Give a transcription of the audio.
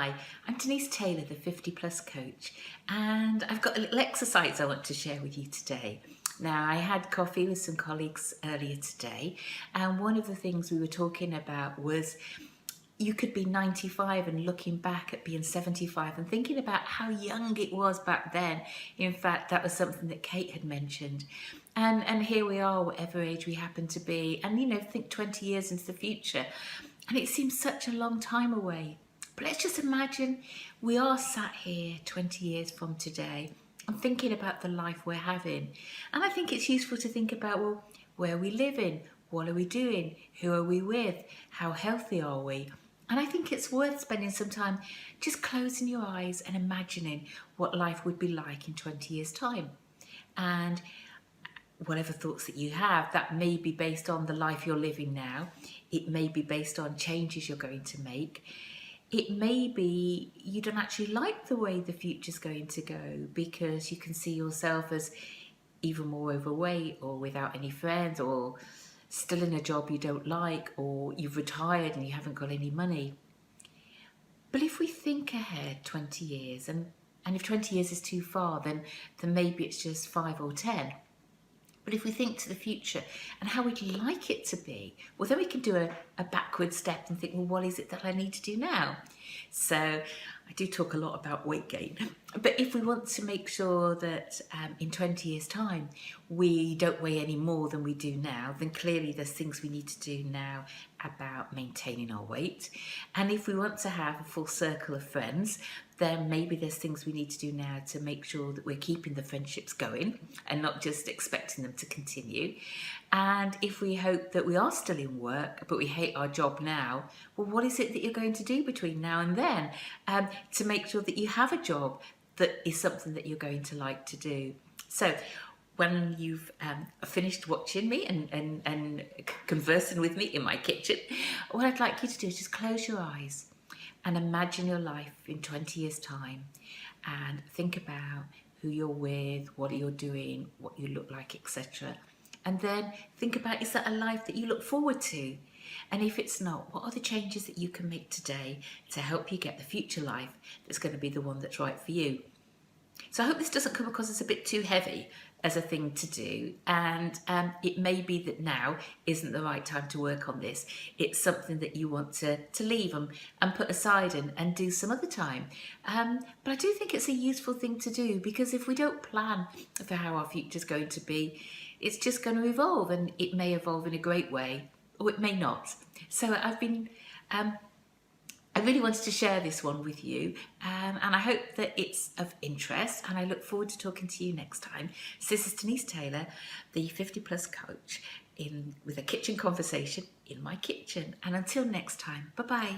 Hi, I'm Denise Taylor, the 50 Plus Coach, and I've got a little exercise I want to share with you today. Now, I had coffee with some colleagues earlier today, and one of the things we were talking about was you could be 95 and looking back at being 75 and thinking about how young it was back then. In fact, that was something that Kate had mentioned. And here we are, whatever age we happen to be, and think 20 years into the future. And it seems such a long time away. But let's just imagine we are sat here 20 years from today and thinking about the life we're having. And I think it's useful to think about, well, where are we living? What are we doing? Who are we with? How healthy are we? And I think it's worth spending some time just closing your eyes and imagining what life would be like in 20 years' time. And whatever thoughts that you have, that may be based on the life you're living now. It may be based on changes you're going to make. It may be you don't actually like the way the future's going to go because you can see yourself as even more overweight or without any friends or still in a job you don't like, or you've retired and you haven't got any money. But if we think ahead 20 years, and if 20 years is too far, then maybe it's just 5 or 10. But if we think to the future and how we'd like it to be, well, then we can do a backward step and think, well, what is it that I need to do now? So I do talk a lot about weight gain. But if we want to make sure that in 20 years' time, we don't weigh any more than we do now, then clearly there's things we need to do now about maintaining our weight. And if we want to have a full circle of friends, then maybe there's things we need to do now to make sure that we're keeping the friendships going and not just expecting them to continue. And if we hope that we are still in work, but we hate our job now, well, what is it that you're going to do between now and then to make sure that you have a job that is something that you're going to like to do? So when you've finished watching me and conversing with me in my kitchen, what I'd like you to do is just close your eyes and imagine your life in 20 years' time and think about who you're with, what you're doing, what you look like, etc. And then think about, is that a life that you look forward to? And if it's not, what are the changes that you can make today to help you get the future life that's going to be the one that's right for you? So I hope this doesn't come across as a bit too heavy as a thing to do, and it may be that now isn't the right time to work on this. It's something that you want to leave and put aside and do some other time. But I do think it's a useful thing to do, because if we don't plan for how our future's going to be, it's just going to evolve, and it may evolve in a great way or it may not. So I've been I really wanted to share this one with you, and I hope that it's of interest, and I look forward to talking to you next time. So this is Denise Taylor, the 50 Plus Coach, with a kitchen conversation in my kitchen. And until next time, bye-bye.